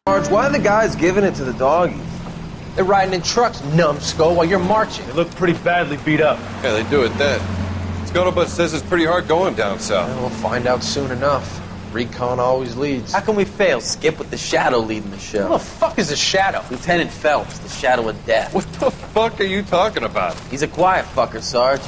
Sarge, why are the guys giving it to the doggies? They're riding in trucks, numbskull, while you're marching. They look pretty badly beat up. Yeah, they do at that. Scuttlebutt says it's pretty hard going down south. Well, we'll find out soon enough. Recon always leads. How can we fail? Skip with the Shadow leading the show. Who the fuck is a Shadow? Lieutenant Phelps, the Shadow of Death. What the fuck are you talking about? He's a quiet fucker, Sarge.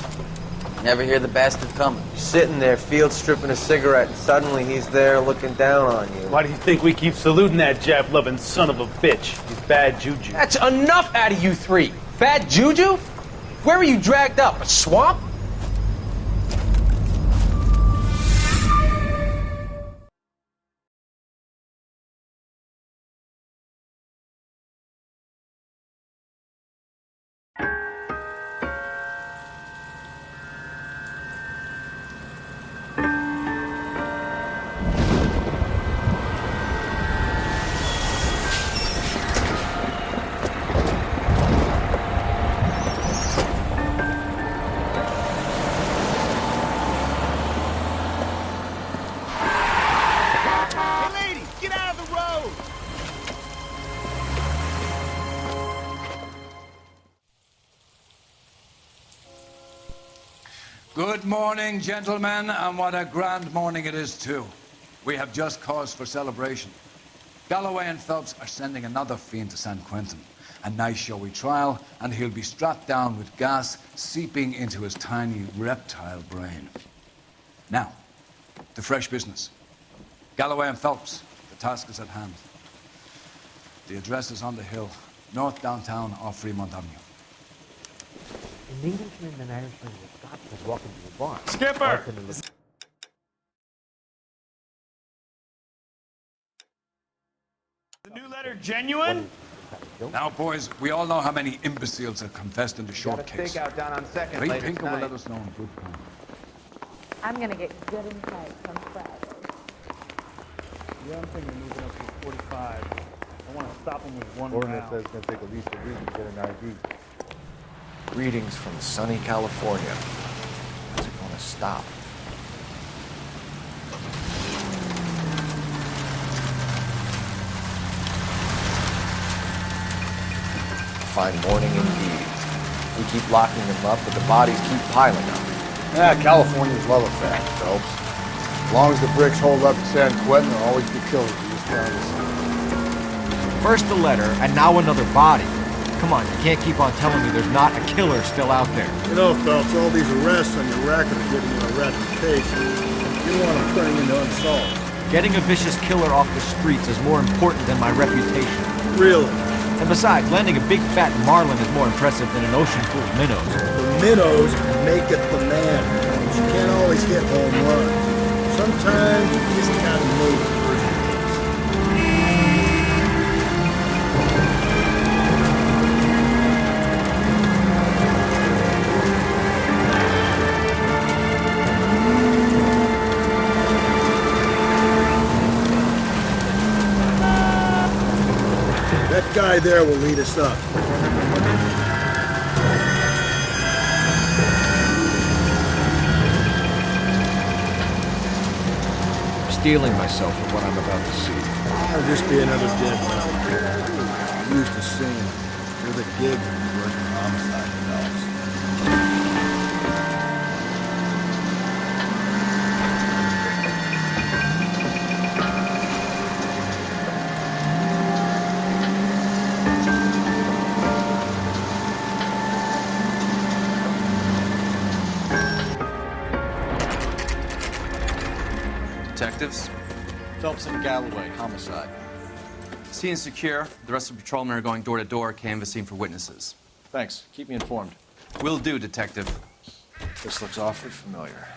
Never hear the bastard coming. You're sitting there, field stripping a cigarette, and suddenly he's there looking down on you. Why do you think we keep saluting that Jap-loving son of a bitch? He's bad juju. That's enough out of you three. Bad juju? Where were you dragged up? A swamp? Good morning, gentlemen, and what a grand morning it is, too. We have just cause for celebration. Galloway and Phelps are sending another fiend to San Quentin. A nice showy trial, and he'll be strapped down with gas seeping into his tiny reptile brain. Now, to fresh business. Galloway and Phelps, the task is at hand. The address is on the hill, north downtown off Fremont Avenue. An Englishman and an Irishman with Scotsman walk into a bar. Skipper! The new letter genuine? Now, boys, we all know how many imbeciles have confessed in the short case. Stakeout down on Second. Ray late Pinker will tonight. let us know in good time. I'm gonna get good and tight on Friday. Yeah, I'm thinking moving up to 45. I want to stop him with one Ordinance round. says it's going to take at least a week to get an ID. Greetings from sunny California. When's it gonna stop? Fine morning indeed. We keep locking them up, but the bodies keep piling up. Yeah, California's love affair, Phelps. As long as the bricks hold up in San Quentin, there'll always be killers in this town. First the letter, and now another body. Come on, you can't keep on telling me there's not a killer still out there. You know, Phelps, all these arrests on your record are giving you a reputation. You want them turning into unsolved. Getting a vicious killer off the streets is more important than my reputation. Really? And besides, landing a big fat marlin is more impressive than an ocean full of minnows. The minnows make it the man. But you can't always hit home runs. Sometimes you just gotta make it. That guy there will lead us up. I'm steeling myself for what I'm about to see. I'll just be another dead man. I'm used to seeing it. You're the gig when you work in homicide, Phelps. Detectives? Phelps and Galloway, homicide. Scene secure. The rest of the patrolmen are going door to door, canvassing for witnesses. Thanks. Keep me informed. Will do, Detective. This looks awfully familiar.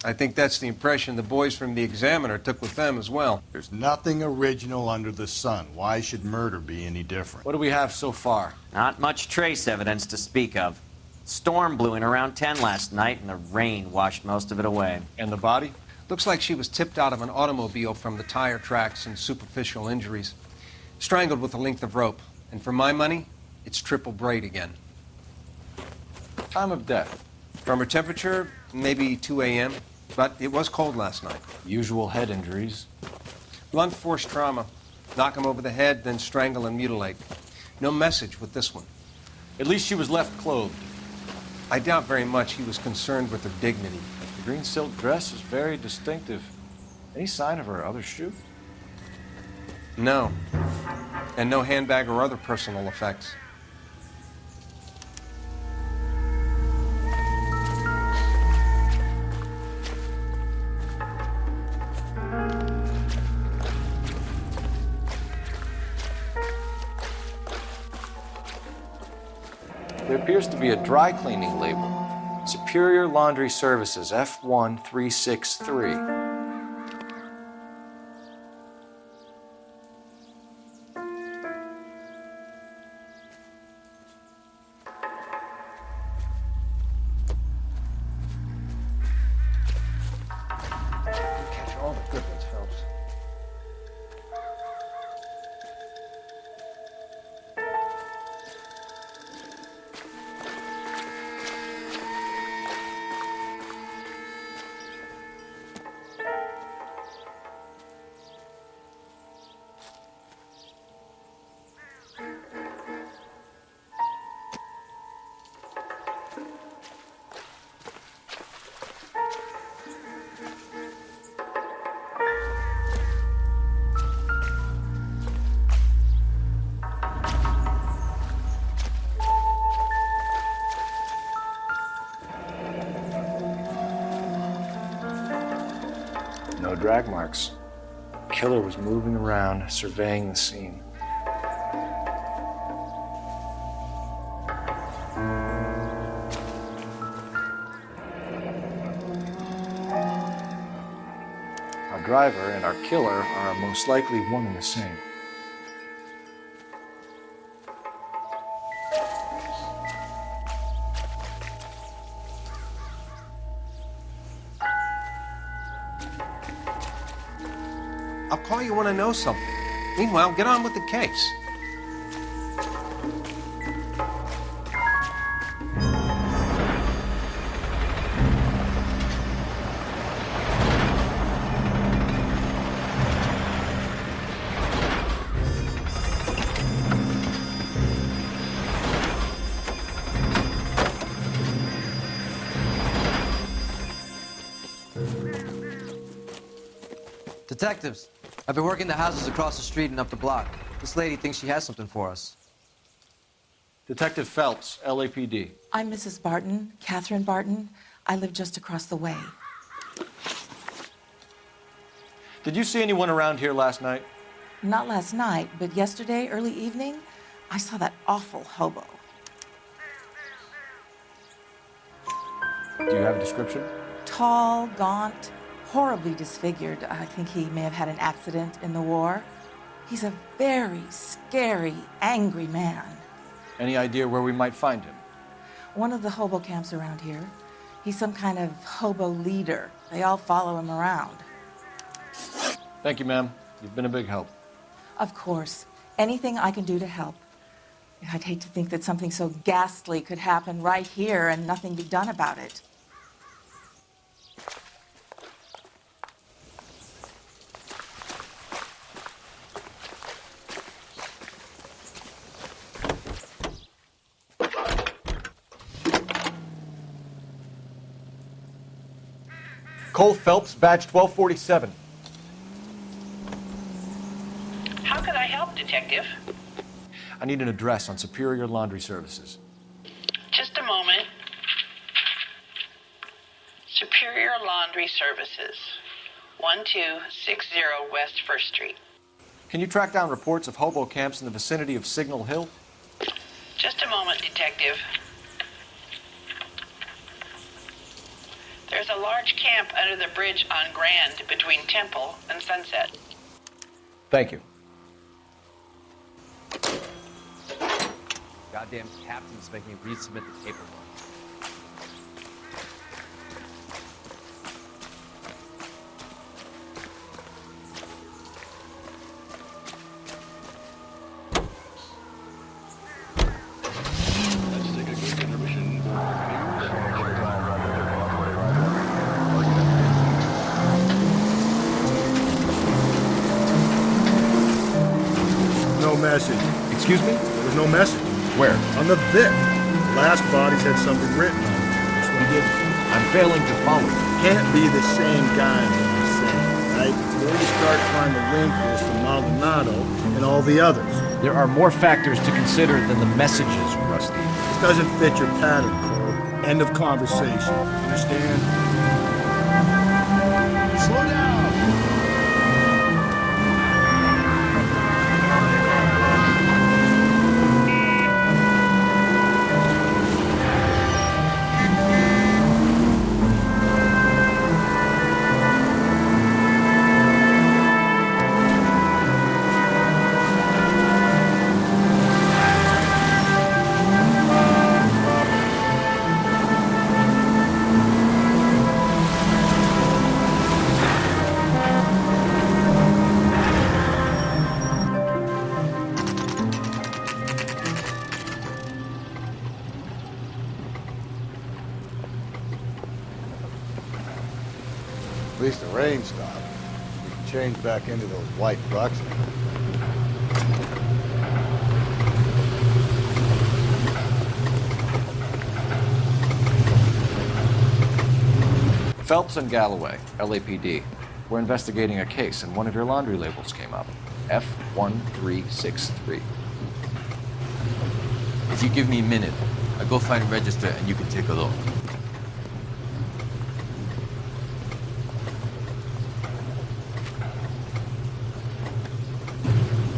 I think that's the impression the boys from the Examiner took with them as well. There's nothing original under the sun. Why should murder be any different? What do we have so far? Not much trace evidence to speak of. Storm blew in around 10 last night, and the rain washed most of it away. And the body? Looks like she was tipped out of an automobile from the tire tracks and superficial injuries. Strangled with a length of rope. And for my money, it's triple braid again. Time of death? From her temperature, maybe 2 a.m., but it was cold last night. Usual head injuries? Blunt force trauma. Knock him over the head, then strangle and mutilate. No message with this one. At least she was left clothed. I doubt very much he was concerned with her dignity. The green silk dress is very distinctive. Any sign of her other shoe? No. And no handbag or other personal effects. There appears to be a dry cleaning label. Superior Laundry Services, F1363. Catch all the good ones, Phelps. No drag marks. The killer was moving around, surveying the scene. Our driver and our killer are most likely one and the same. I'll call you when I know something. Meanwhile, get on with the case. Detectives, I've been working the houses across the street and up the block. This lady thinks she has something for us. Detective Phelps, LAPD. I'm Mrs. Barton, Catherine Barton. I live just across the way. Did you see anyone around here last night? Not last night, but yesterday, early evening, I saw that awful hobo. Do you have a description? Tall, gaunt, horribly disfigured. I think he may have had an accident in the war. He's a very scary, angry man. Any idea where we might find him? One of the hobo camps around here. He's some kind of hobo leader. They all follow him around. Thank you, ma'am. You've been a big help. Of course. Anything I can do to help. I'd hate to think that something so ghastly could happen right here and nothing be done about it. Cole Phelps, badge 1247. How can I help, Detective? I need an address on Superior Laundry Services. Just a moment. Superior Laundry Services, 1260 West 1st Street. Can you track down reports of hobo camps in the vicinity of Signal Hill? Just a moment, Detective. There's a large camp under the bridge on Grand between Temple and Sunset. Thank you. Goddamn captain's making me resubmit the paperwork. no message. Excuse me? There was no message. Where? On the Vic. The last bodies had something written on it. This one didn't. I'm failing to follow you. Can't be the same guy, what I'm saying, right? Before you start trying to link this to Maldonado and all the others. There are more factors to consider than the messages, Rusty. This doesn't fit your pattern, Cole. End of conversation. Understand? Slow down! At least the rain stopped. We can change back into those white bucks now. Phelps and Galloway, LAPD. We're investigating a case, and one of your laundry labels came up. F1363. If you give me a minute, I'll go find a register and you can take a look.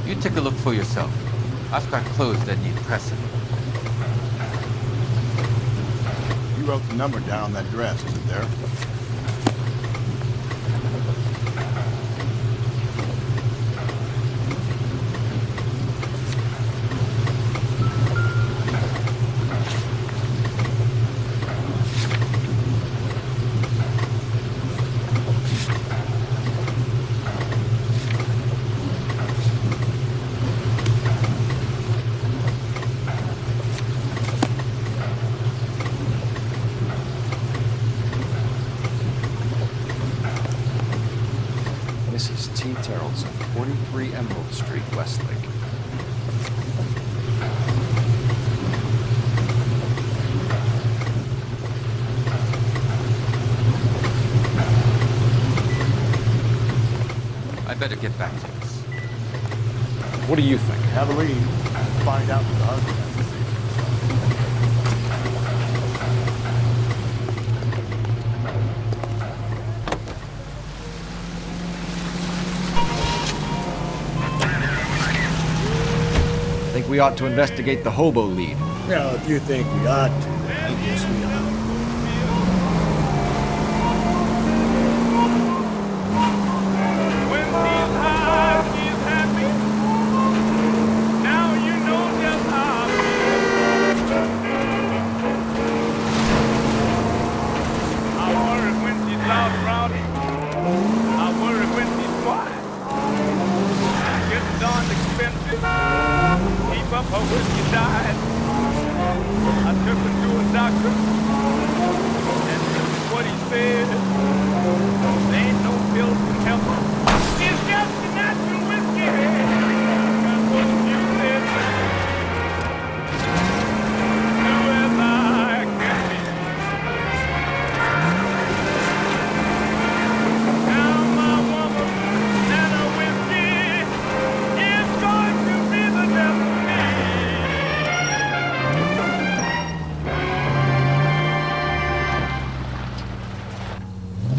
You take a look for yourself. I've got clothes that need pressing. You wrote the number down on that dress, is it there? Mrs. T. Terrellson, 43 Emerald Street, Westlake. I better get back to this. What do you think? Have a lead. Find out what the husband has to say. I think we ought to investigate the hobo lead. Well, if you think we ought to, I guess we ought.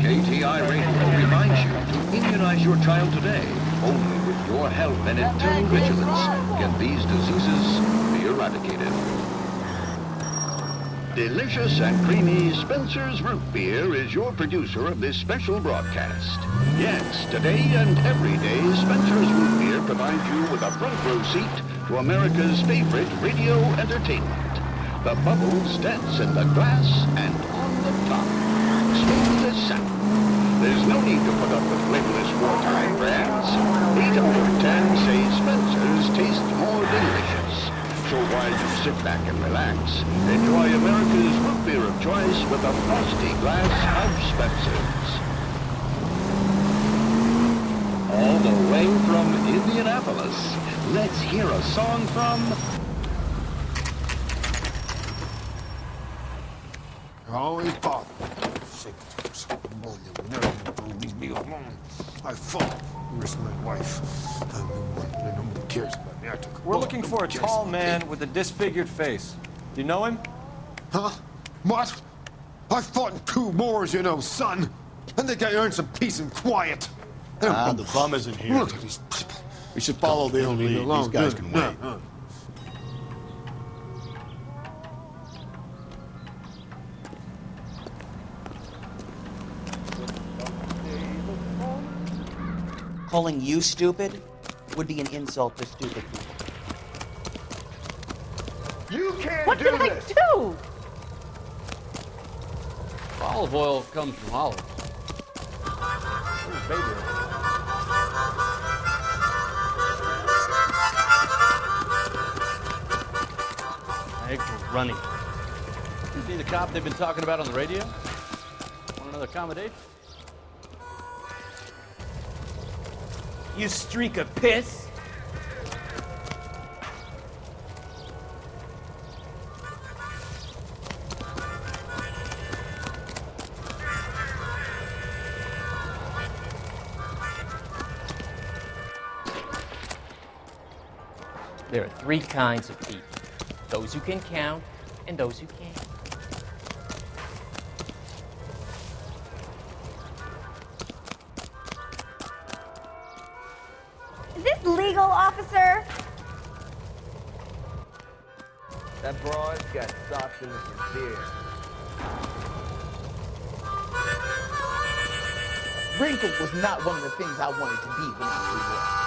KTI Radio reminds you to immunize your child today. Only with your help and eternal vigilance can these diseases be eradicated. Delicious and creamy Spencer's Root Beer is your producer of this special broadcast. Yes, today and every day, Spencer's Root Beer provides you with a front row seat to America's favorite radio entertainment. The bubbles dance in the glass and on the top. Smooth as sound. There's no need to put up with flavorless wartime brands. 8 out of 10 say Spencer's tastes more delicious. So while you sit back and relax, enjoy America's root beer of choice with a frosty glass of Spencer's. All the way from Indianapolis. marvelous. Let's hear a song from... Always bother. Leave me alone. I fought. Where's my wife? No one cares about me. We're looking for a tall man with a disfigured face. Do you know him? Huh? What? I fought in 2 wars, you know, son. I think I earned some peace and quiet. The bum isn't here. Look at these people. We should follow the lead. These guys can wait. Calling you stupid would be an insult to stupid people. You can't What do did this. I do? Olive oil comes from olives. Eggs are running. You see the cop they've been talking about on the radio? Want another accommodation? You streak of piss. There are 3 kinds of people. Those who can count and those who can't. Is this legal, officer? That broad's got socks in his beard. Wrinkled was not one of the things I wanted to be when I grew up.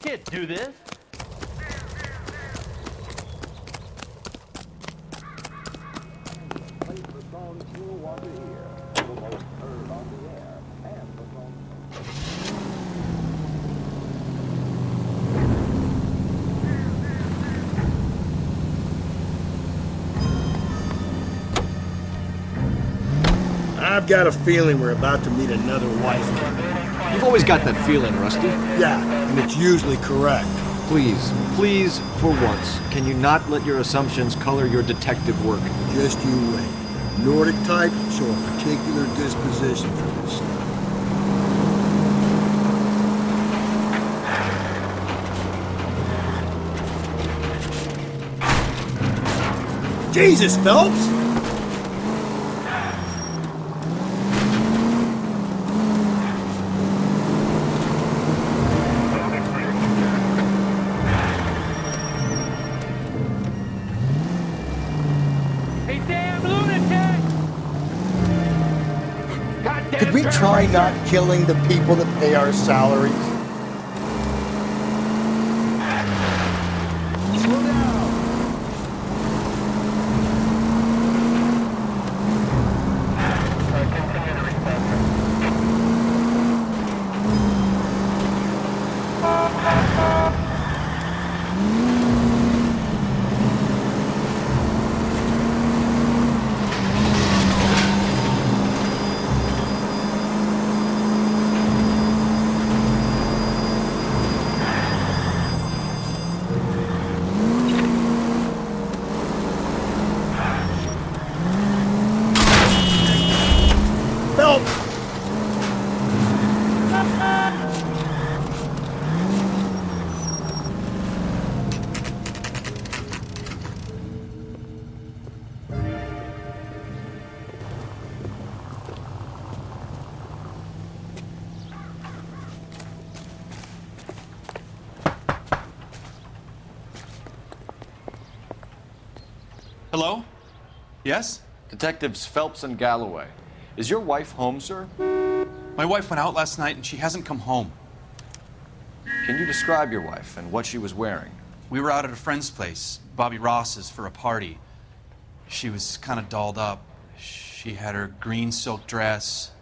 Can't do this. I've got a feeling we're about to meet another wife. You've always got that feeling, Rusty. Yeah, and it's usually correct. Please, please, for once, can you not let your assumptions color your detective work? Just you wait. Nordic types show a particular disposition for this stuff. Jesus, Phelps! Could we try not killing the people that pay our salaries? Slow down! Hello? Yes? Detectives Phelps and Galloway. Is your wife home, sir? My wife went out last night and she hasn't come home. Can you describe your wife and what she was wearing? We were out at a friend's place, Bobby Ross's, for a party. She was kind of dolled up. She had her green silk dress,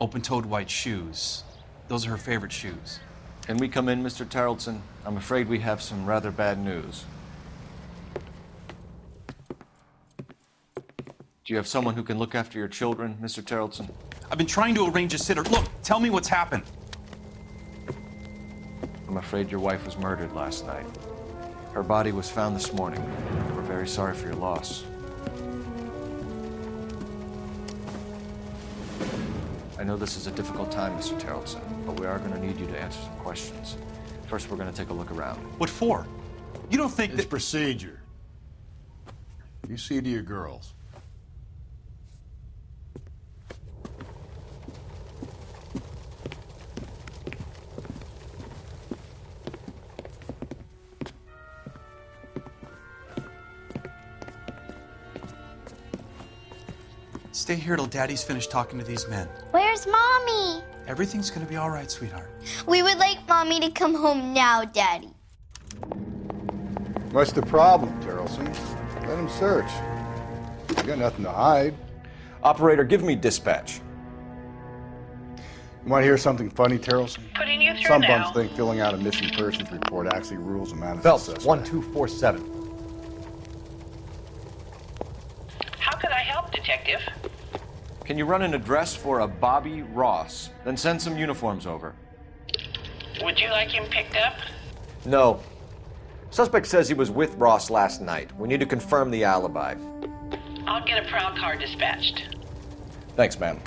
open-toed white shoes. Those are her favorite shoes. Can we come in, Mr. Tarleton? I'm afraid we have some rather bad news. Do you have someone who can look after your children, Mr. Tarleton? I've been trying to arrange a sitter. Look, tell me what's happened. I'm afraid your wife was murdered last night. Her body was found this morning. We're very sorry for your loss. I know this is a difficult time, Mr. Tarleton, but we are going to need you to answer some questions. First, we're going to take a look around. What for? You don't think It's procedure. You see to your girls. Stay here till Daddy's finished talking to these men. Where's Mommy? Everything's gonna be all right, sweetheart. We would like Mommy to come home now, Daddy. What's the problem, Tarleton? Let him search. You got nothing to hide. Operator, give me dispatch. You want to hear something funny, Tarleton? Putting you through Some now. bums think filling out a missing persons report actually rules them out as Phelps, a suspect. 1247. How can I help, Detective? Can you run an address for a Bobby Ross? Then send some uniforms over. Would you like him picked up? No. Suspect says he was with Ross last night. We need to confirm the alibi. I'll get a prowl car dispatched. Thanks, ma'am.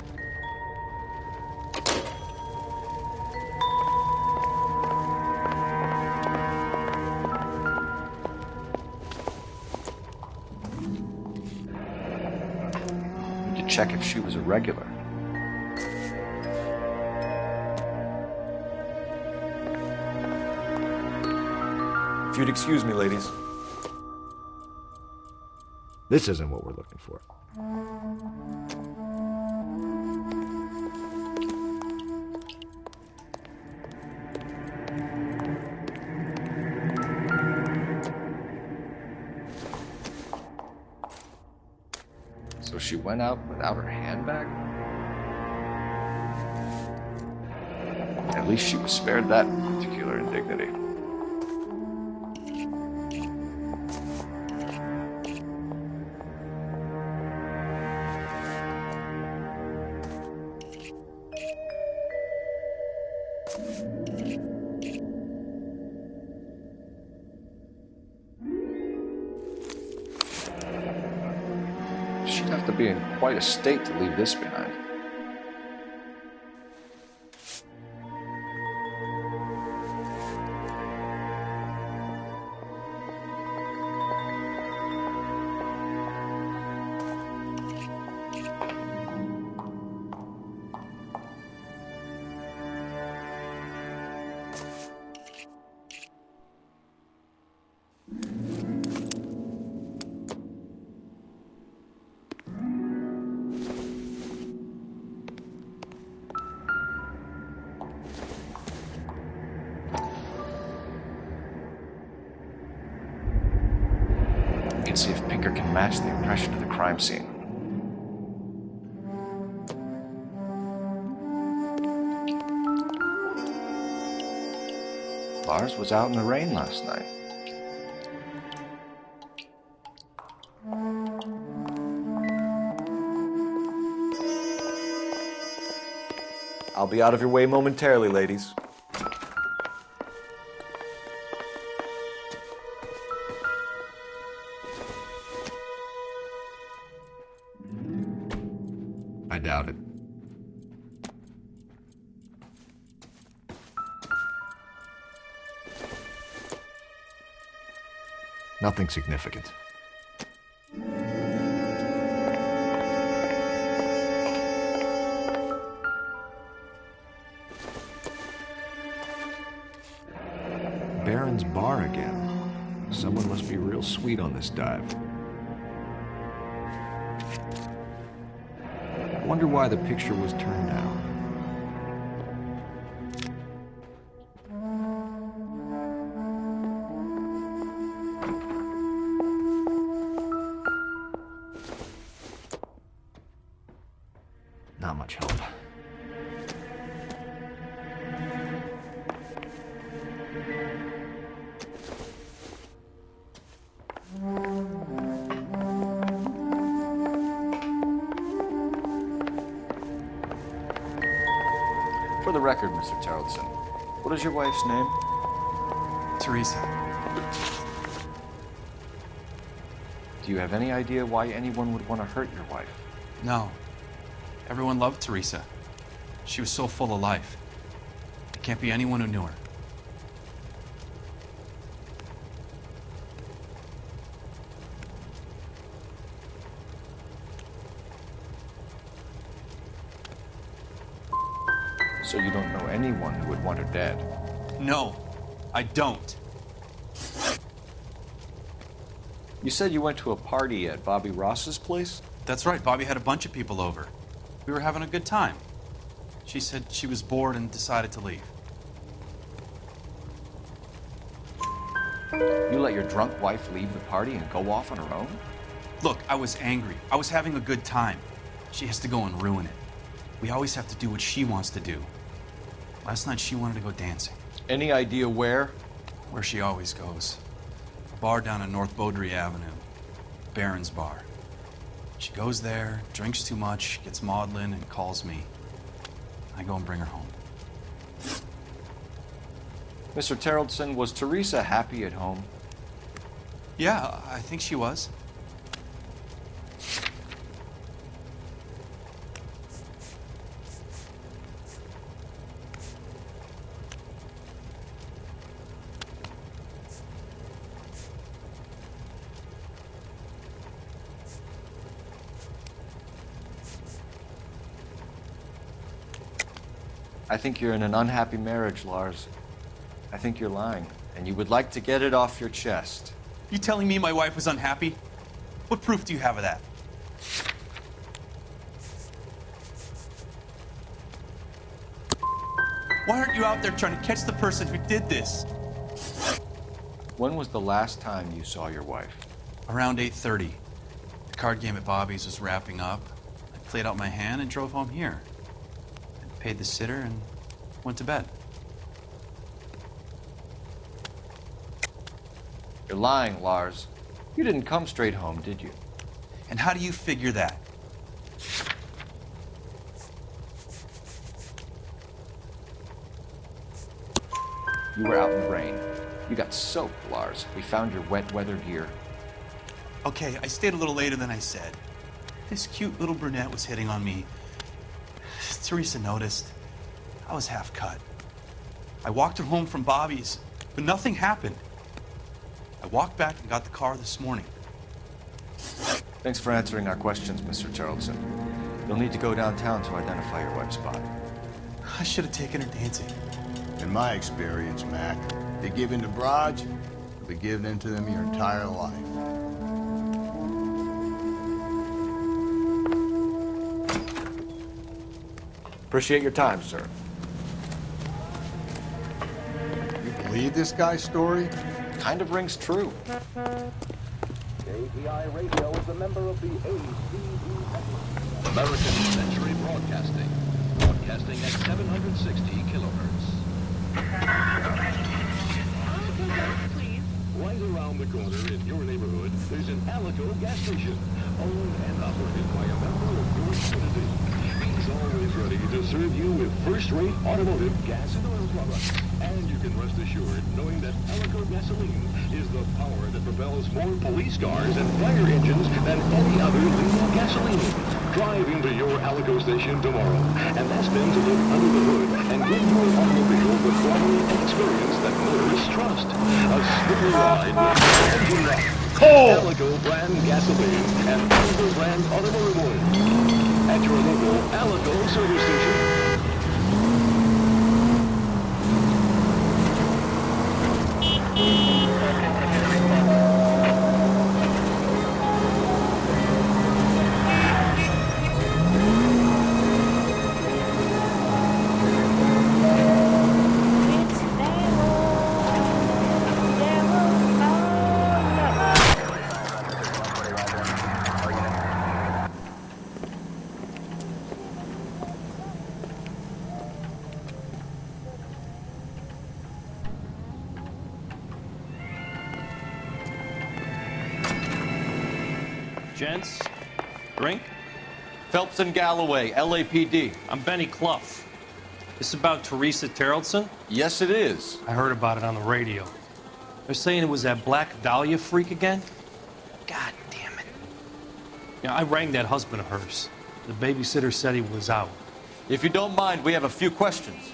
Need to check if she was a regular. If you'd excuse me, ladies. This isn't what we're looking for. So she went out without her handbag? At least she was spared that particular indignity. She'd have to be in quite a state to leave this behind. We can see if Pinker can match the impression of the crime scene. Lars was out in the rain last night. I'll be out of your way momentarily, ladies. I doubt it. Nothing significant. Baron's bar again. Someone must be real sweet on this dive. I wonder why the picture was turned down. much help. For the record, Mr. Tarleton, what is your wife's name? Teresa. Do you have any idea why anyone would want to hurt your wife? No. Everyone loved Teresa. She was so full of life. There can't be anyone who knew her. So you don't know anyone who would want her dead? No, I don't. You said you went to a party at Bobby Ross's place? That's right, Bobby had a bunch of people over. We were having a good time. She said she was bored and decided to leave. You let your drunk wife leave the party and go off on her own? Look, I was angry. I was having a good time. She has to go and ruin it. We always have to do what she wants to do. Last night she wanted to go dancing. Any idea where? Where she always goes. A bar down on North Beaudry Avenue. Barron's Bar. She goes there, drinks too much, gets maudlin, and calls me. I go and bring her home. Mr. Tarleton, was Teresa happy at home? Yeah, I think she was. I think you're in an unhappy marriage, Lars. I think you're lying, and you would like to get it off your chest. You telling me my wife was unhappy? What proof do you have of that? Why aren't you out there trying to catch the person who did this? When was the last time you saw your wife? Around 8:30. The card game at Bobby's was wrapping up. I played out my hand and drove home here. I paid the sitter and went to bed. You're lying, Lars. You didn't come straight home, did you? And how do you figure that? You were out in the rain. You got soaked, Lars. We found your wet weather gear. Okay, I stayed a little later than I said. This cute little brunette was hitting on me. Teresa noticed. I was half cut. I walked her home from Bobby's, but nothing happened. I walked back and got the car this morning. Thanks for answering our questions, Mr. Tarleton. You'll need to go downtown to identify your wife's body. I should have taken her dancing. In my experience, Mac, if you give in to broads, you'll be giving in to them your entire life. Appreciate your time, sir. You believe this guy's story? Kind of rings true. KPI Radio is a member of the ACB American Century Broadcasting, broadcasting at 760 kilohertz. Please. Right around the corner in your neighborhood, there's an Alico gas station, owned and operated by a member of your community. He's always ready to serve you with first-rate automotive gas and oil products. And you can rest assured knowing that Alico gasoline is the power that propels more police cars and fire engines than any other leading gasoline. Drive into your Alico station tomorrow and ask them to look under the hood and give your automobile the quality and experience that motorists trust. A smooth ride with engine rock. Alico brand gasoline and Alico brand automotive oil. At your local Alico service station. Gents, drink? Phelps and Galloway, LAPD. I'm Benny Clough. This about Teresa Terrellson? Yes, it is. I heard about it on the radio. They're saying it was that Black Dahlia freak again? God damn it. Yeah, I rang that husband of hers. The babysitter said he was out. If you don't mind, we have a few questions.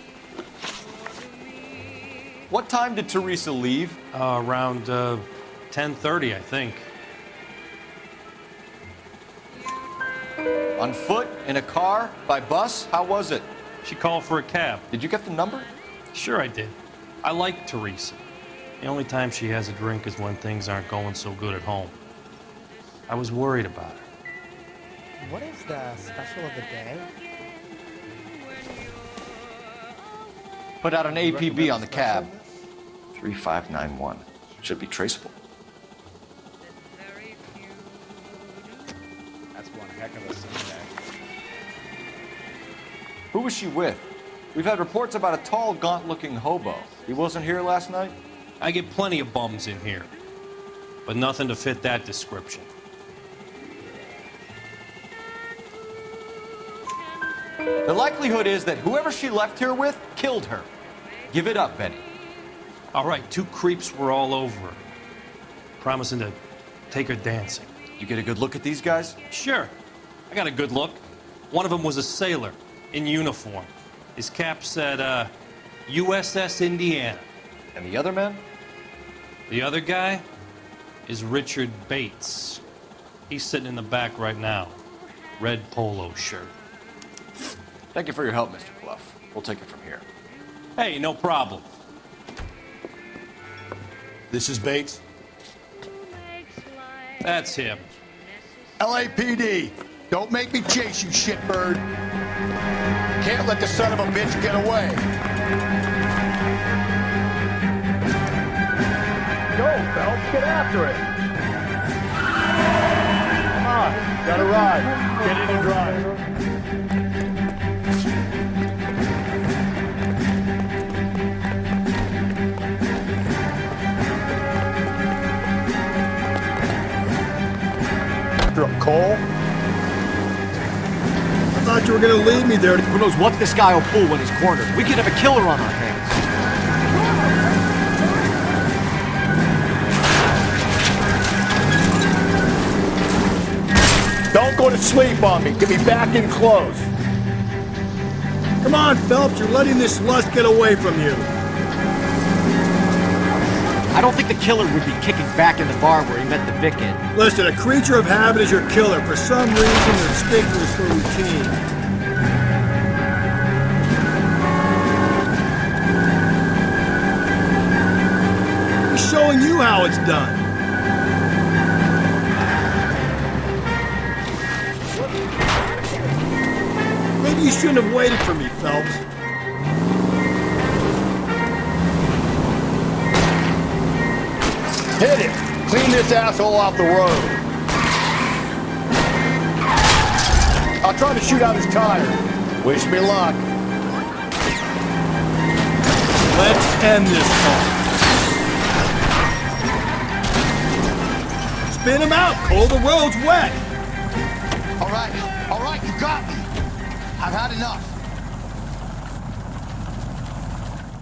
What time did Teresa leave? Around 10:30, I think. On foot? In a car? By bus? How was it? She called for a cab. Did you get the number? Sure I did. I like Teresa. The only time she has a drink is when things aren't going so good at home. I was worried about her. What is the special of the day? Put out an APB on the cab. 3591. Should be traceable. That's one heck of a Sunday. Who was she with? We've had reports about a tall, gaunt-looking hobo. He wasn't here last night? I get plenty of bums in here, but nothing to fit that description. The likelihood is that whoever she left here with killed her. Give it up, Benny. All right, 2 creeps were all over her, promising to take her dancing. You get a good look at these guys? Sure. I got a good look. One of them was a sailor in uniform. His cap said, USS Indiana. And the other man? The other guy is Richard Bates. He's sitting in the back right now. Red polo shirt. Thank you for your help, Mr. Clough. We'll take it from here. Hey, no problem. This is Bates. That's him. LAPD, don't make me chase you, shitbird. Can't let the son of a bitch get away. Go, Phelps, get after it. Come on, got a ride. Get in and drive. Cole? I thought you were gonna leave me there. Who knows what this guy will pull when he's cornered? We could have a killer on our hands. Don't go to sleep on me. Get me back in close. Come on, Phelps. You're letting this lust get away from you. I don't think the killer would be kicking back in the bar where he met the Vic in. Listen, a creature of habit is your killer. For some reason, they're sticklers for routine. He's showing you how it's done. Maybe you shouldn't have waited for me, Phelps. Hit it! Clean this asshole off the road. I'll try to shoot out his tire. Wish me luck. Let's end this call. Spin him out, Cole. The road's wet. All right, you got me. I've had enough.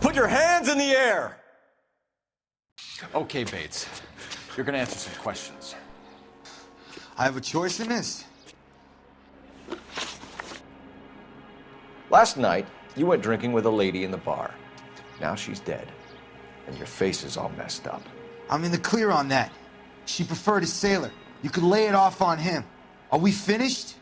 Put your hands in the air! Okay, Bates. You're gonna answer some questions. I have a choice in this. Last night, you went drinking with a lady in the bar. Now she's dead. And your face is all messed up. I'm in the clear on that. She preferred a sailor. You could lay it off on him. Are we finished?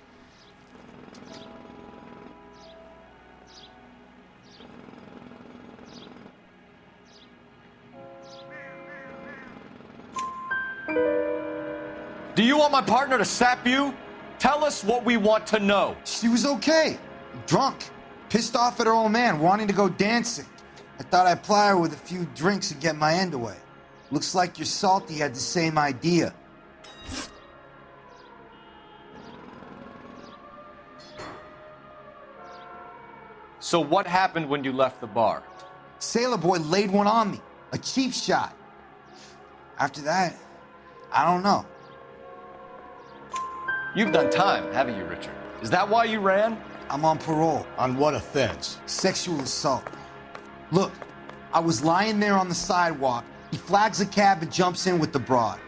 Do you want my partner to sap you? Tell us what we want to know. She was okay. Drunk. Pissed off at her old man, wanting to go dancing. I thought I'd ply her with a few drinks and get my end away. Looks like your Salty had the same idea. So what happened when you left the bar? Sailor boy laid one on me. A cheap shot. After that, I don't know. You've done time, haven't you, Richard? Is that why you ran? I'm on parole. On what offense? Sexual assault. Look, I was lying there on the sidewalk. He flags a cab and jumps in with the broad.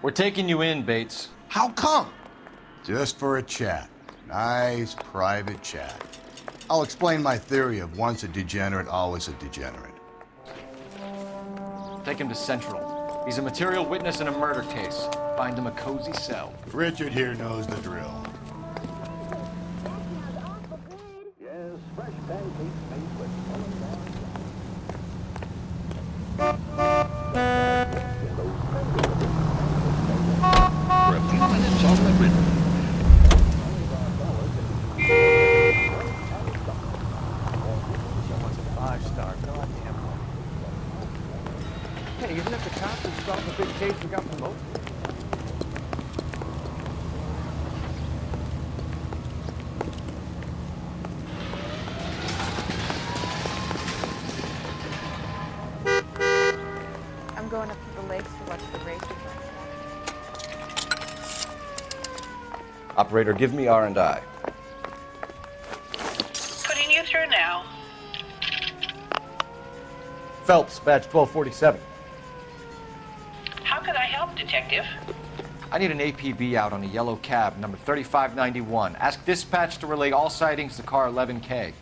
We're taking you in, Bates. How come? Just for a chat. Nice, private chat. I'll explain my theory of once a degenerate, always a degenerate. Take him to Central. He's a material witness in a murder case. Find him a cozy cell. Richard here knows the drill. For a few minutes on the grid. Five-star, goddamn. Hey, isn't it the cops that solved the big case and got promoted? I'm going up to the lakes to watch the races. Operator, give me R&I. Putting you through now. Phelps, badge 1247. How could I help, Detective? I need an APB out on a yellow cab, number 3591. Ask dispatch to relay all sightings to car 11K.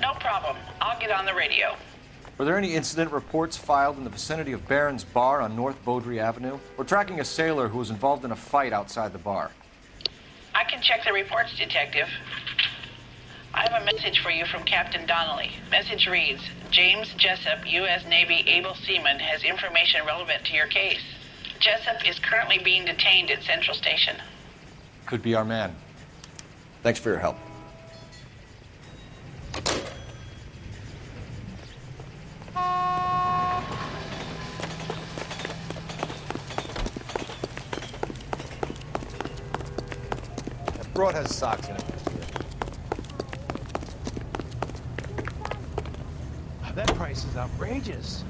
No problem. I'll get on the radio. Were there any incident reports filed in the vicinity of Barron's Bar on North Beaudry Avenue? We're tracking a sailor who was involved in a fight outside the bar. I can check the reports, Detective. I have a message for you from Captain Donnelly. Message reads, James Jessup, U.S. Navy able seaman, has information relevant to your case. Jessup is currently being detained at Central Station. Could be our man. Thanks for your help. That broad has socks in it. That price is outrageous.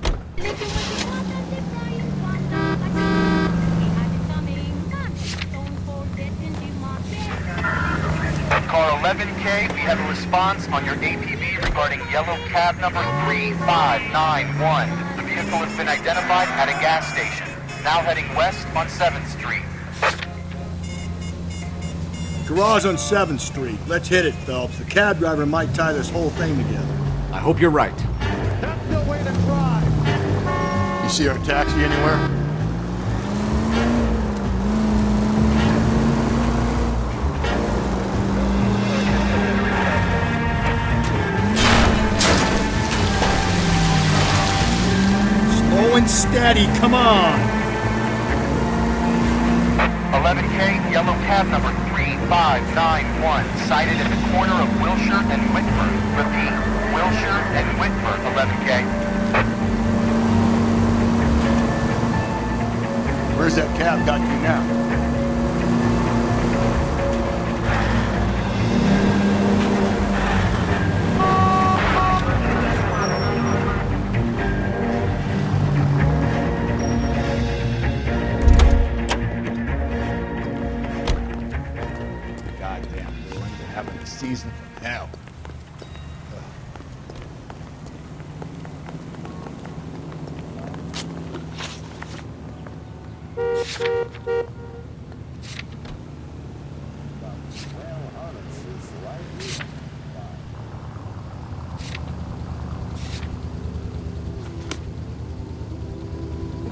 Car 11K, we have a response on your APB regarding yellow cab number 3591. The vehicle has been identified at a gas station. Now heading west on 7th Street. Garage on 7th Street. Let's hit it, Phelps. The cab driver might tie this whole thing together. I hope you're right. That's the way to drive. You see our taxi anywhere? Slow and steady, come on. 11K, yellow cab number 3591, sighted at the corner of Wilshire and Whitford. Repeat, Wilshire and Whitford, 11K. Where's that cab got you now? Goddamn, we're having a season from hell.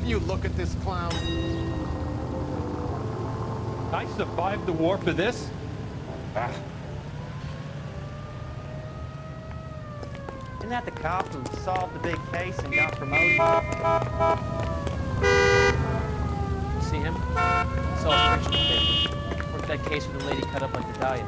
You look at this clown. I survived the war for this? Isn't that the cop who solved the big case and got promoted? See him? Saw his picture paper. Worked that case with the lady cut up like the dahlia.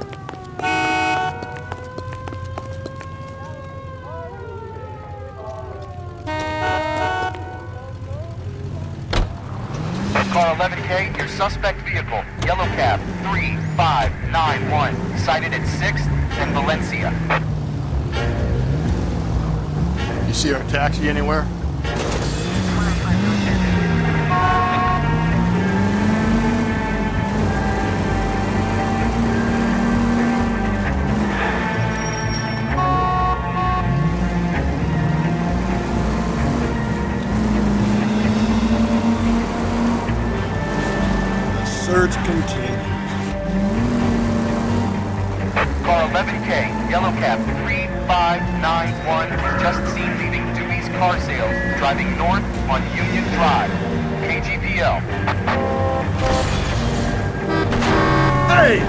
Car 11K, your suspect vehicle, yellow cab 3591, sighted at 6th and Valencia. You see our taxi anywhere? search continues. Car 11K, yellow cab 3591, just seen leaving Dewey's Car Sales, driving north on Union Drive. KGPL. Hey!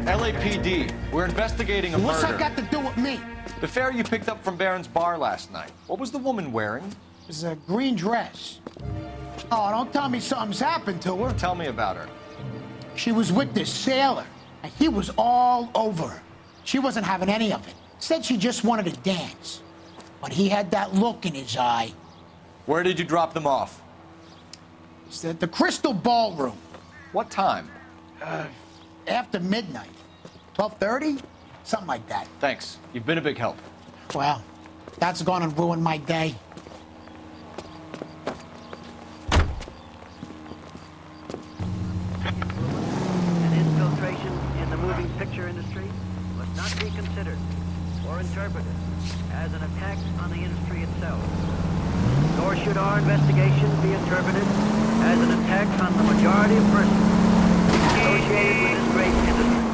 LAPD, we're investigating a What's murder. that got to do with me? The fare you picked up from Barron's bar last night. What was the woman wearing? It was a green dress. Oh, don't tell me something's happened to her. Tell me about her. She was with this sailor, and he was all over her. She wasn't having any of it. Said she just wanted to dance. But he had that look in his eye. Where did you drop them off? It's at the Crystal Ballroom. What time? After midnight. 12:30? Something like that. Thanks. You've been a big help. Well, that's gonna ruin my day. An infiltration in the moving picture industry must not be considered or interpreted as an attack on the industry itself. Nor should our investigation be interpreted as an attack on the majority of persons associated with this great industry.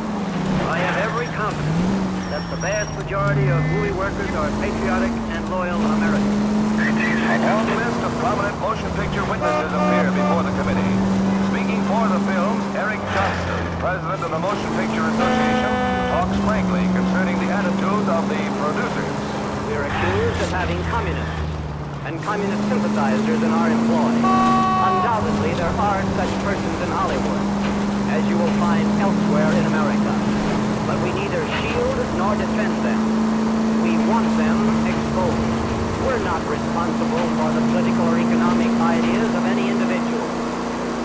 I have every confidence that the vast majority of movie workers are patriotic and loyal Americans. A long list of prominent motion picture witnesses appear before the committee. Speaking for the film, Eric Johnston, president of the Motion Picture Association, talks frankly concerning the attitude of the producers. We're accused of having communists and communist sympathizers in our employ. Undoubtedly, there are such persons in Hollywood, as you will find elsewhere in America. But we neither shield nor defend them. We want them exposed. We're not responsible for the political or economic ideas of any individual.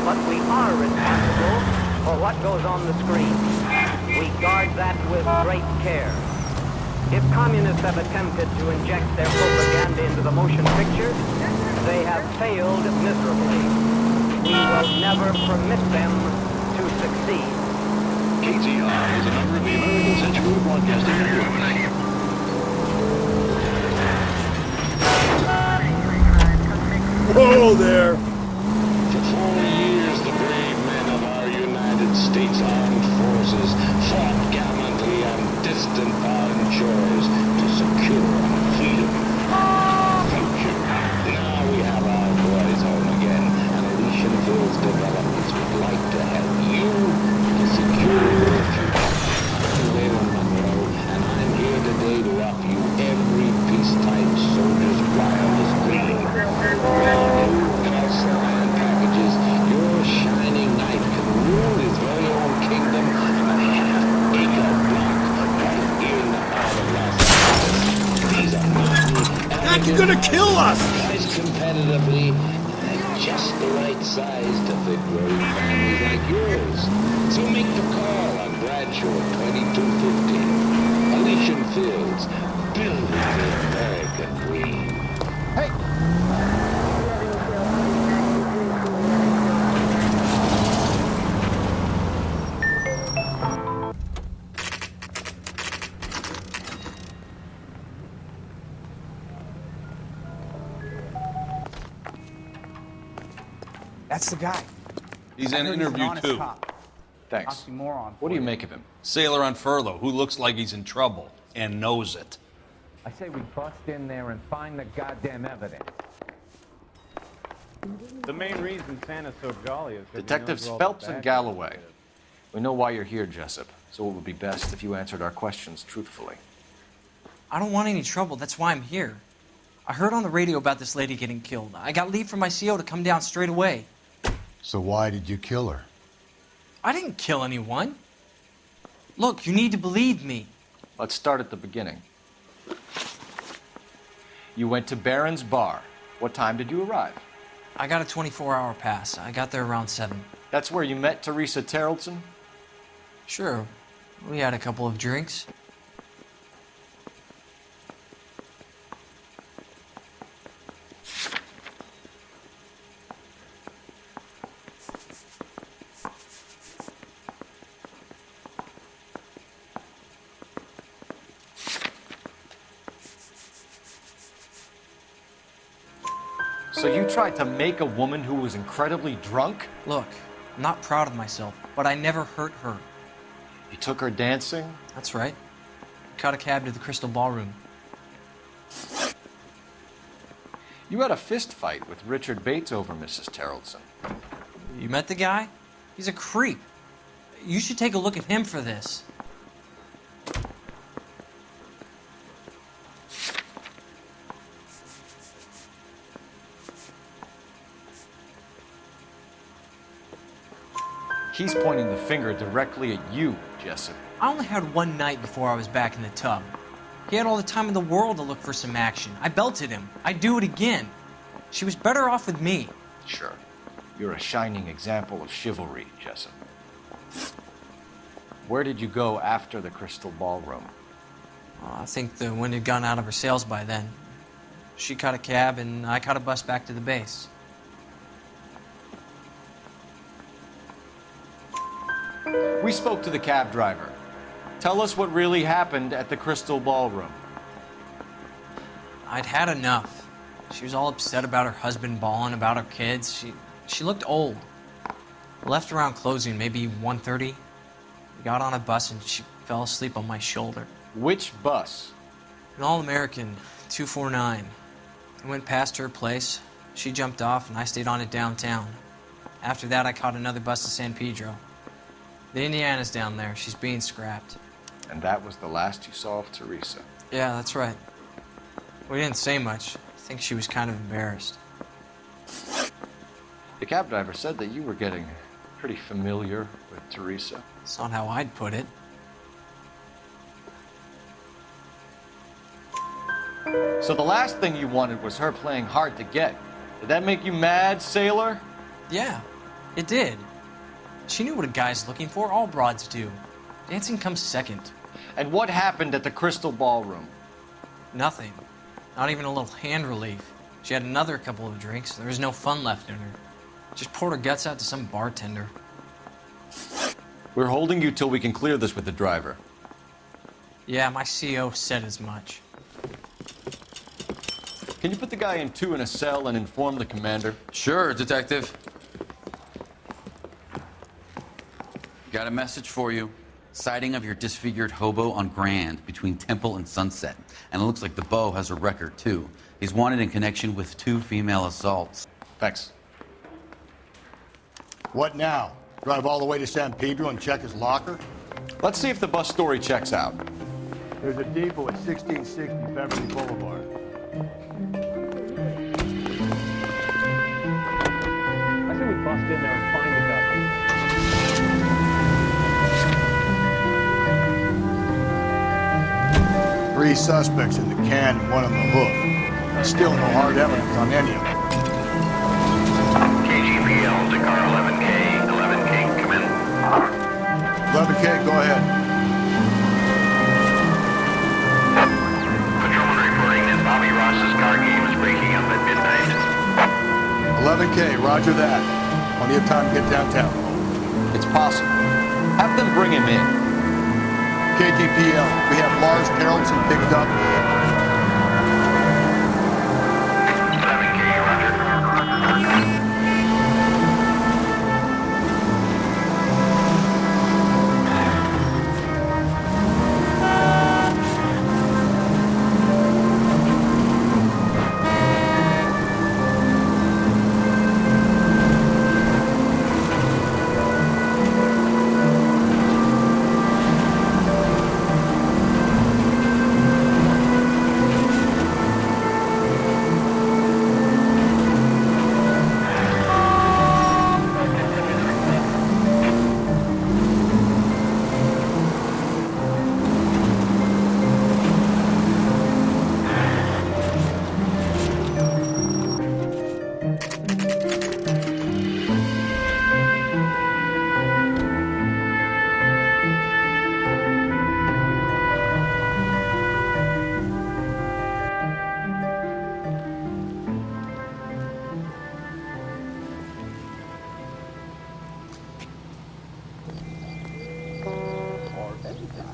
But we are responsible for what goes on the screen. We guard that with great care. If communists have attempted to inject their propaganda into the motion picture, they have failed miserably. We will never permit them to succeed. KTR is a member of the American Central Broadcasting Network. Whoa there! For 4 years, the brave men of our United States Armed Forces fought gallantly on distant foreign shores to secure our freedom and future. Now we have our boys home again, and Elysian Fields Developments would like to help you to secure your future. I'm Leland Monroe, and I'm here today to offer you every peacetime soldier's wildest dream. Land packages, your shining knight can rule his very own kingdom on a half-acre block right here in the heart of Los Angeles. These are modern, That's gonna kill us! priced competitively, and just the right size to fit growing families like yours. So make the call on Bradshaw 2215. Elysian Fields, building the American dream. Hey! That's the guy. He's I in heard he's an interview honest too. cop. Thanks. Oxymoron. What do you make of him? Sailor on furlough who looks like he's in trouble and knows it. I say we bust in there and find the goddamn evidence. The main reason Santa's so jolly is because Detectives Phelps and Galloway. We know why you're here, Jessup, so it would be best if you answered our questions truthfully. I don't want any trouble. That's why I'm here. I heard on the radio about this lady getting killed. I got leave from my CO to come down straight away. So why did you kill her? I didn't kill anyone. Look, you need to believe me. Let's start at the beginning. You went to Barron's bar. What time did you arrive? I got a 24-hour pass. I got there around 7. That's where you met Teresa Terrellson? Sure. We had a couple of drinks. So you tried to make a woman who was incredibly drunk? Look, I'm not proud of myself, but I never hurt her. You took her dancing? That's right. Caught a cab to the Crystal Ballroom. You had a fist fight with Richard Bates over Mrs. Terrellson. You met the guy? He's a creep. You should take a look at him for this. He's pointing the finger directly at you, Jessup. I only had one night before I was back in the tub. He had all the time in the world to look for some action. I belted him. I'd do it again. She was better off with me. Sure. You're a shining example of chivalry, Jessup. Where did you go after the Crystal Ballroom? I think the wind had gone out of her sails by then. She caught a cab, and I caught a bus back to the base. We spoke to the cab driver. Tell us what really happened at the Crystal Ballroom. I'd had enough. She was all upset about her husband bawling about her kids. She looked old. Left around closing, maybe 1:30. We got on a bus and she fell asleep on my shoulder. Which bus? An All-American, 249. I went past her place. She jumped off and I stayed on it downtown. After that, I caught another bus to San Pedro. The Indiana's down there. She's being scrapped. And that was the last you saw of Teresa? Yeah, that's right. We didn't say much. I think she was kind of embarrassed. The cab driver said that you were getting pretty familiar with Teresa. It's not how I'd put it. So the last thing you wanted was her playing hard to get. Did that make you mad, sailor? Yeah, it did. She knew what a guy's looking for. All broads do. Dancing comes second. And what happened at the Crystal Ballroom? Nothing. Not even a little hand relief. She had another couple of drinks. There was no fun left in her. Just poured her guts out to some bartender. We're holding you till we can clear this with the driver. Yeah, my CO said as much. Can you put the guy in two in a cell and inform the commander? Sure, Detective. Got a message for you. Sighting of your disfigured hobo on Grand between Temple and Sunset. And it looks like the beau has a record, too. He's wanted in connection with 2 female assaults. Thanks. What now? Drive all the way to San Pedro and check his locker? Let's see if the bus story checks out. There's a depot at 1660 Beverly Boulevard. I say we bust in there and find the guy. 3 suspects in the can and 1 on the hook. Still no hard evidence on any of them. KGPL to car 11K. 11K, come in. 11K, go ahead. Patrolman reporting that Bobby Ross's car game is breaking up at midnight. 11K, roger that. Plenty of time to get downtown. It's possible. Have them bring him in. KGPL, we have Lars Carrollson picked up. 11K, roger.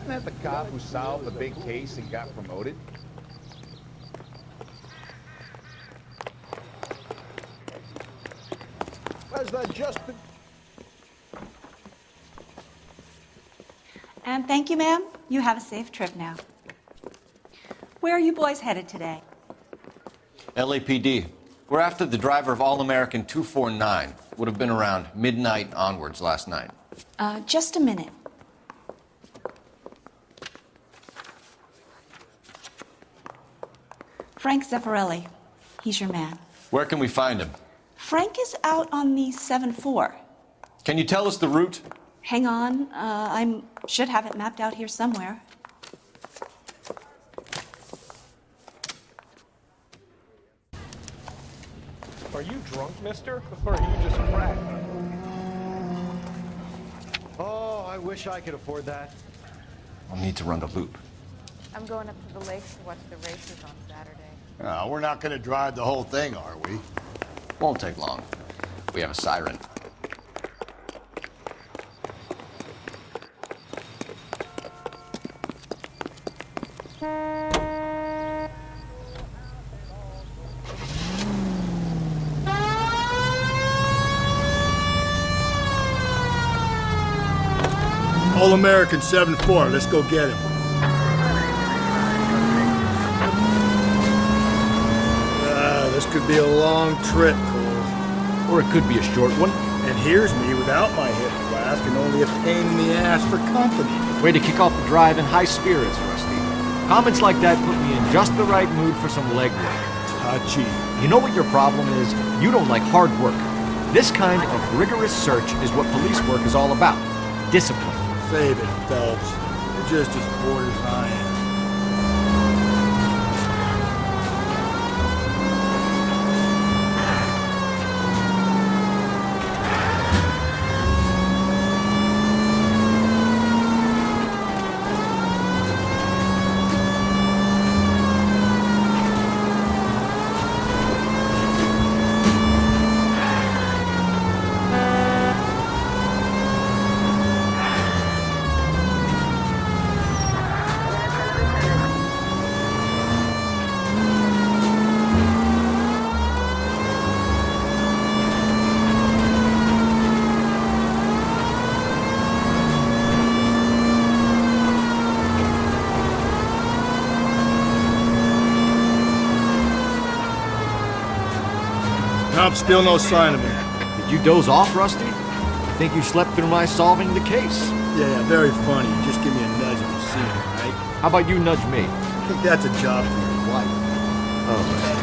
Isn't that the cop who solved the big case and got promoted? has just been... And thank you, ma'am. You have a safe trip now. Where are you boys headed today? LAPD. We're after the driver of All-American 249. Would have been around midnight onwards last night. Just a minute. Frank Zeffirelli. He's your man. Where can we find him? Frank is out on the 7-4. Can you tell us the route? Hang on. I should have it mapped out here somewhere. Are you drunk, mister? Or are you just cracked? Oh, I wish I could afford that. I'll need to run the loop. I'm going up to the lakes to watch the races on Saturday. We're not going to drive the whole thing, are we? Won't take long. We have a siren. All-American 7-4. Let's go get him. This could be a long trip, Cole. Or it could be a short one. And here's me without my hip flask and only a pain in the ass for company. Way to kick off the drive in high spirits, Rusty. Comments like that put me in just the right mood for some legwork. Touchy. You know what your problem is? You don't like hard work. This kind of rigorous search is what police work is all about. Discipline. Save it, Phelps. You're just as bored as I am. Still no sign of him. Did you doze off, Rusty? I think you slept through my solving the case. Yeah, very funny. Just give me a nudge if you see him, right? How about you nudge me? I think that's a job for your wife. Oh.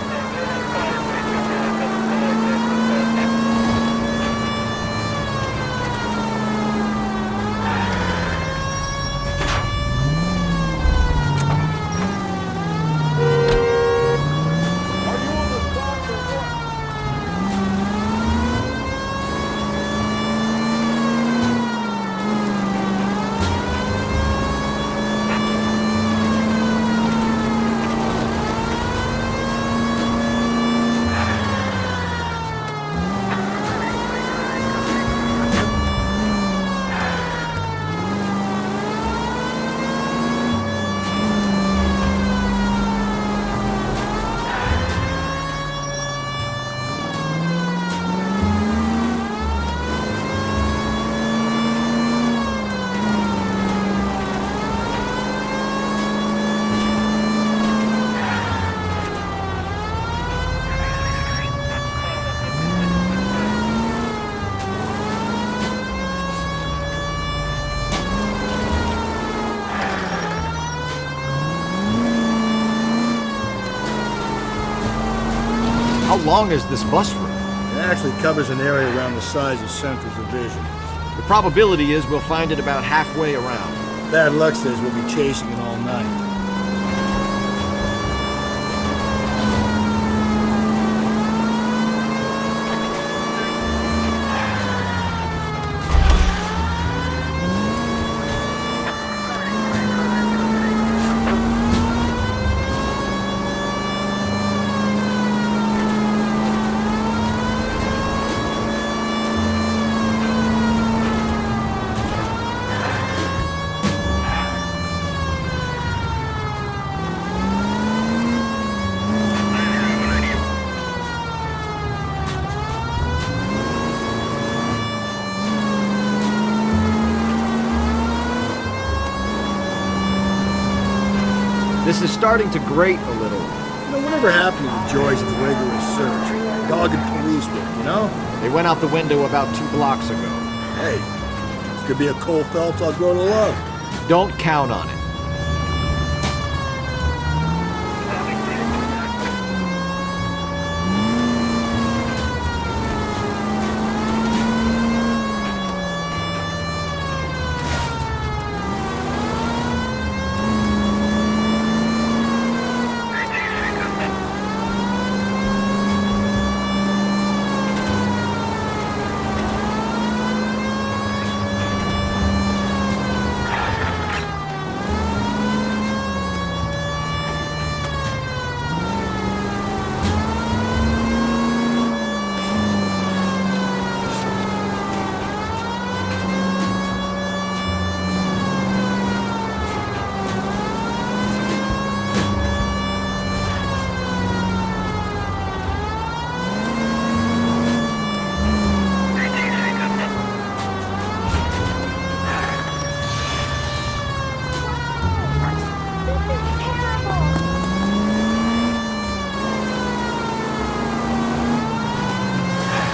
How long is this bus route? It actually covers an area around the size of Central Division. The probability is we'll find it about halfway around. Bad luck says we'll be chasing it all night. This is starting to grate a little. You know, whatever happened to the joys of rigorous search? Dogged police work, you know? They went out the window about 2 blocks ago. Hey, this could be a Cole Phelps I'll grow to love. Don't count on it.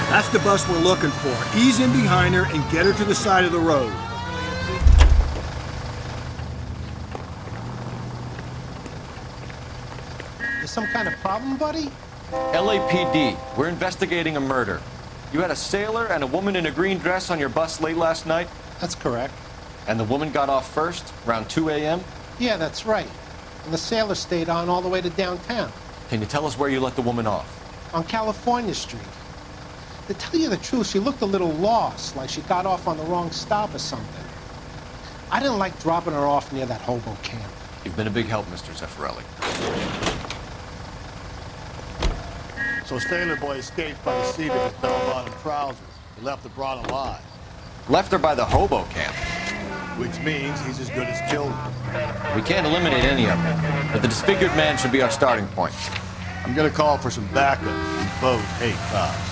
That's the bus we're looking for. Ease in behind her and get her to the side of the road. There's some kind of problem, buddy? LAPD, we're investigating a murder. You had a sailor and a woman in a green dress on your bus late last night? That's correct. And the woman got off first, around 2 a.m.? Yeah, that's right. And the sailor stayed on all the way to downtown. Can you tell us where you let the woman off? On California Street. To tell you the truth, she looked a little lost, like she got off on the wrong stop or something. I didn't like dropping her off near that hobo camp. You've been a big help, Mr. Zeffirelli. So Sailor Boy escaped by the seat of his bell-bottom trousers. He left the broad alive. Left her by the hobo camp. Which means he's as good as killed her. We can't eliminate any of them, but the disfigured man should be our starting point. I'm gonna call for some backup. These foes hate cops.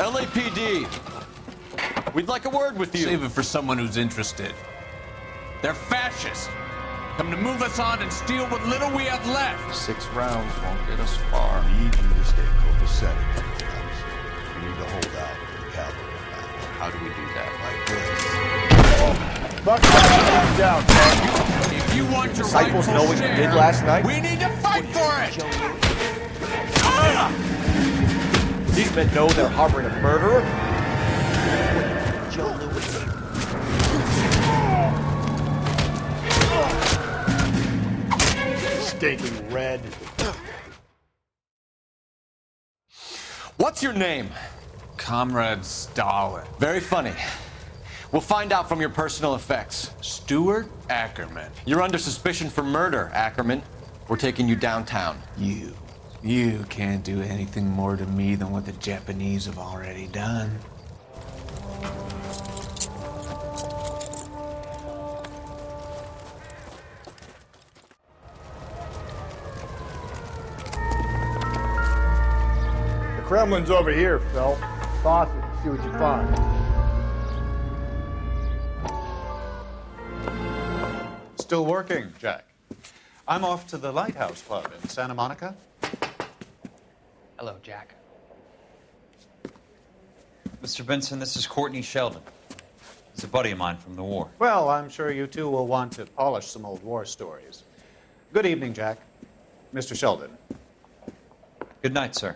LAPD, we'd like a word with you. Save it for someone who's interested. They're fascists. Come to move us on and steal what little we have left. 6 rounds won't get us far. I need you to stay copacetic, Phelps. You need to hold out for the cavalry. How do we do that? Like this. Buck down, son. If you want your Disciples rightful know what you share, did last night? we need to fight for it! These men know they're harboring a murderer? stinking red. What's your name? Comrade Stalin. Very funny. We'll find out from your personal effects. Stuart Ackerman. You're under suspicion for murder, Ackerman. We're taking you downtown. You can't do anything more to me than what the Japanese have already done. The Kremlin's over here, Phil. Toss it, see what you find. Still working, Jack. I'm off to the Lighthouse Club in Santa Monica. Hello, Jack. Mr. Benson, this is Courtney Sheldon. He's a buddy of mine from the war. Well, I'm sure you two will want to polish some old war stories. Good evening, Jack. Mr. Sheldon. Good night, sir.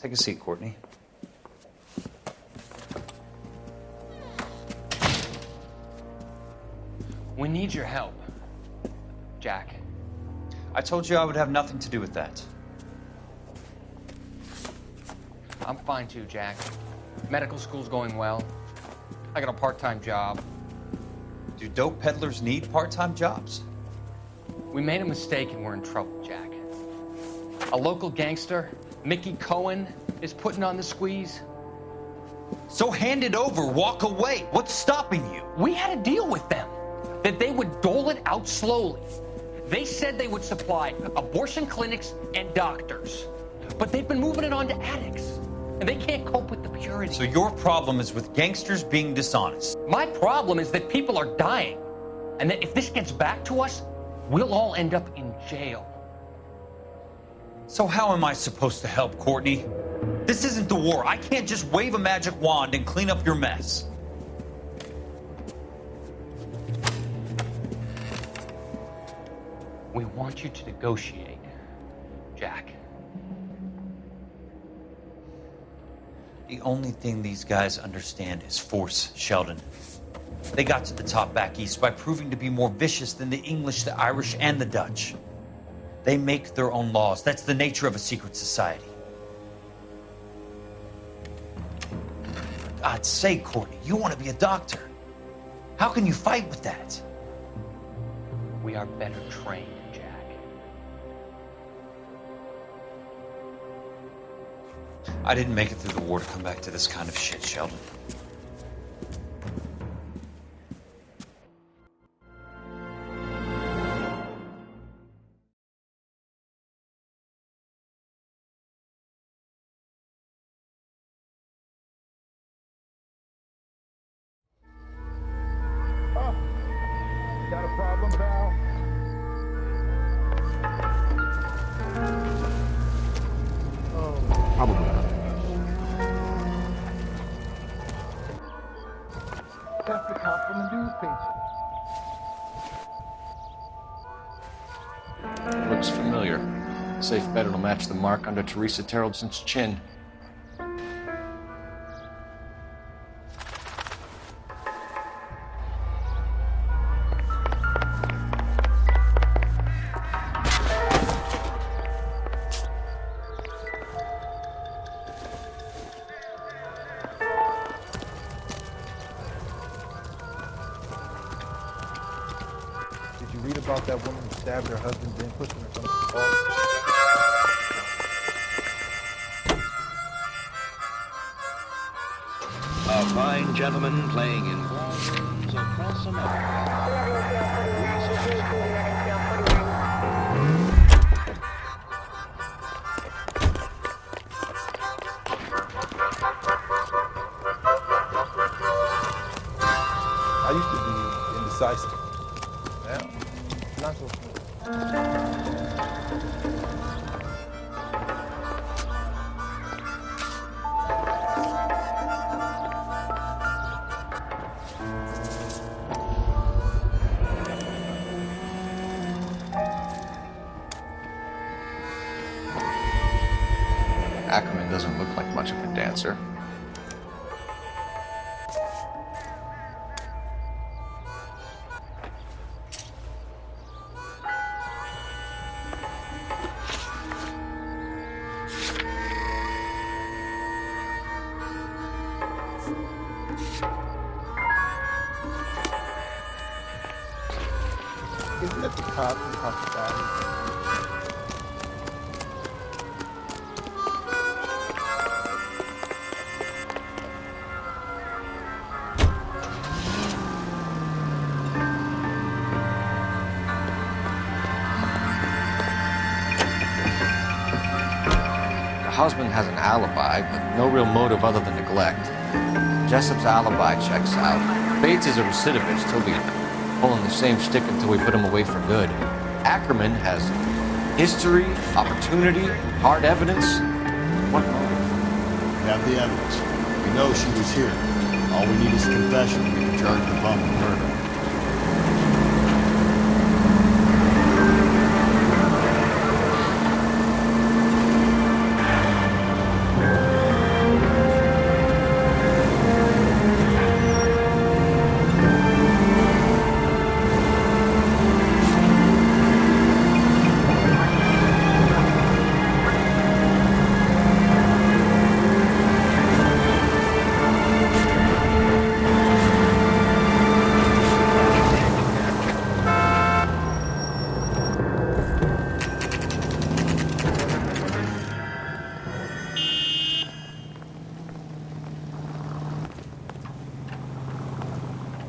Take a seat, Courtney. We need your help, Jack. I told you I would have nothing to do with that. I'm fine too, Jack. Medical school's going well. I got a part-time job. Do dope peddlers need part-time jobs? We made a mistake and we're in trouble, Jack. A local gangster, Mickey Cohen, is putting on the squeeze. So hand it over, walk away. What's stopping you? We had a deal with them that they would dole it out slowly. They said they would supply abortion clinics and doctors, but they've been moving it on to addicts, and they can't cope with the purity. So your problem is with gangsters being dishonest. My problem is that people are dying, and that if this gets back to us, we'll all end up in jail. So how am I supposed to help, Courtney? This isn't the war. I can't just wave a magic wand and clean up your mess. We want you to negotiate, Jack. The only thing these guys understand is force, Sheldon. They got to the top back east by proving to be more vicious than the English, the Irish, and the Dutch. They make their own laws. That's the nature of a secret society. For God's sake, Courtney, you want to be a doctor. How can you fight with that? We are better trained, Jack. I didn't make it through the war to come back to this kind of shit, Sheldon. Got a problem, pal? Probably not. That's the cop from the newspaper. Looks familiar. Safe bet it'll match the mark under Teresa Terreldson's chin. Did you read about that woman who stabbed her husband, then pushed him in front of the car? A fine gentleman playing in ballrooms across I used to be indecisive. Now, not so Ackerman doesn't look like much of a dancer. Isn't it the cop who talks about it? The husband has an alibi, but no real motive other than neglect. Jessup's alibi checks out. Bates is a recidivist. He'll be pulling the same stick until we put him away for good. Ackerman has history, opportunity, hard evidence. What motive? We have the evidence. We know she was here. All we need is a confession and we can charge the bum with murder.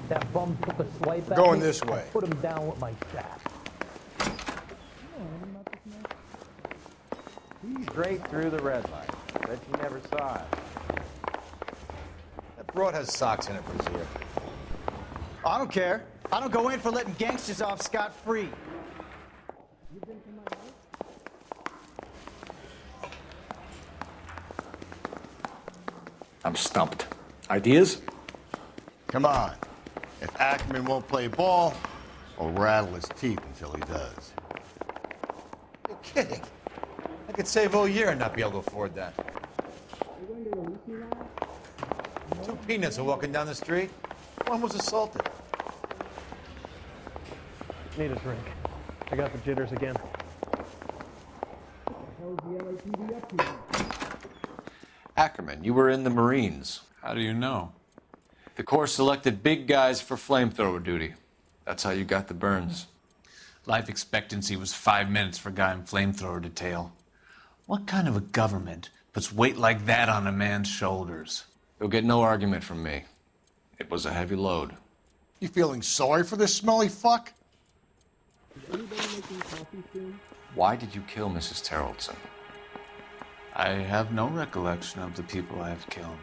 That bum took a swipe at Going me. this way. I put him down with my shaft. Straight through the red light. Bet you never saw it. That broad has socks in it, Brazier. I don't care. I don't go in for letting gangsters off scot-free. I'm stumped. Ideas? Come on. If Ackerman won't play ball, we'll rattle his teeth until he does. You're kidding. I could save all year and not be able to afford that. 2 peanuts are walking down the street. One was assaulted. Need a drink. I got the jitters again. Ackerman, you were in the Marines. How do you know? The Corps selected big guys for flamethrower duty. That's how you got the burns. Life expectancy was 5 minutes for a guy in flamethrower detail. What kind of a government puts weight like that on a man's shoulders? You'll get no argument from me. It was a heavy load. You feeling sorry for this smelly fuck? Why did you kill Mrs. Terrellson? I have no recollection of the people I have killed.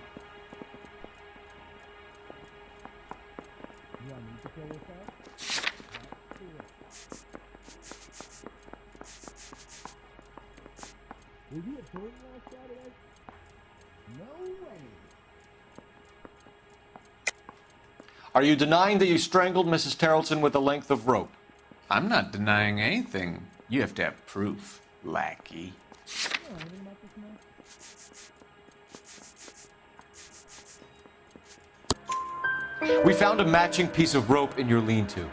Are you denying that you strangled Mrs. Terrellson with a length of rope? I'm not denying anything. You have to have proof, lackey. We found a matching piece of rope in your lean-to.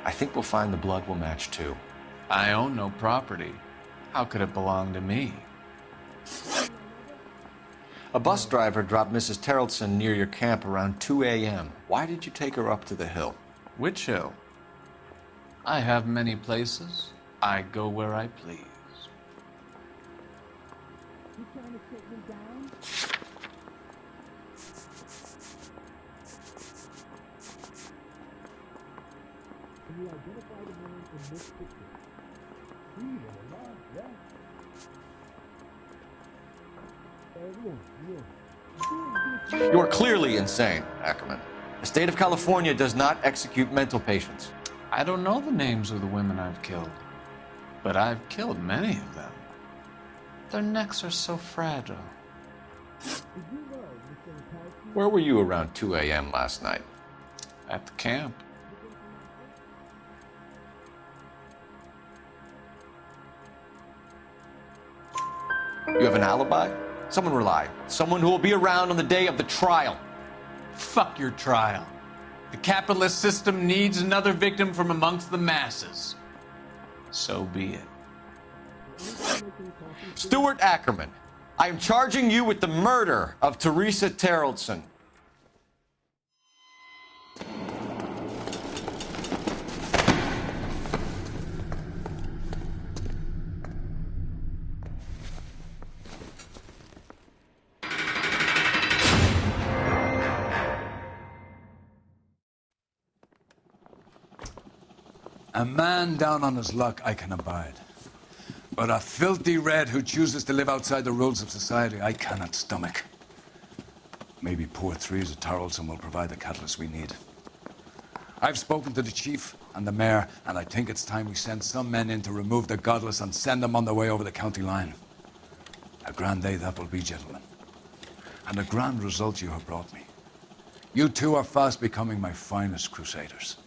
I think we'll find the blood will match too. I own no property. How could it belong to me? A bus driver dropped Mrs. Terrellson near your camp around 2 a.m. Why did you take her up to the hill? Which hill? I have many places. I go where I please. You trying to take me down? Can you identify the man in this picture? Yeah. You are clearly insane, Ackerman. The state of California does not execute mental patients. I don't know the names of the women I've killed, but I've killed many of them. Their necks are so fragile. Where were you around 2 a.m. last night? At the camp. You have an alibi? Someone rely. Someone who will be around on the day of the trial. Fuck your trial. The capitalist system needs another victim from amongst the masses. So be it. Stuart Ackerman, I am charging you with the murder of Teresa Terrellson. A man down on his luck I can abide. But a filthy red who chooses to live outside the rules of society, I cannot stomach. Maybe poor Threes at Tarleton will provide the catalyst we need. I've spoken to the chief and the mayor, and I think it's time we send some men in to remove the godless and send them on their way over the county line. A grand day that will be, gentlemen. And a grand result you have brought me. You two are fast becoming my finest crusaders.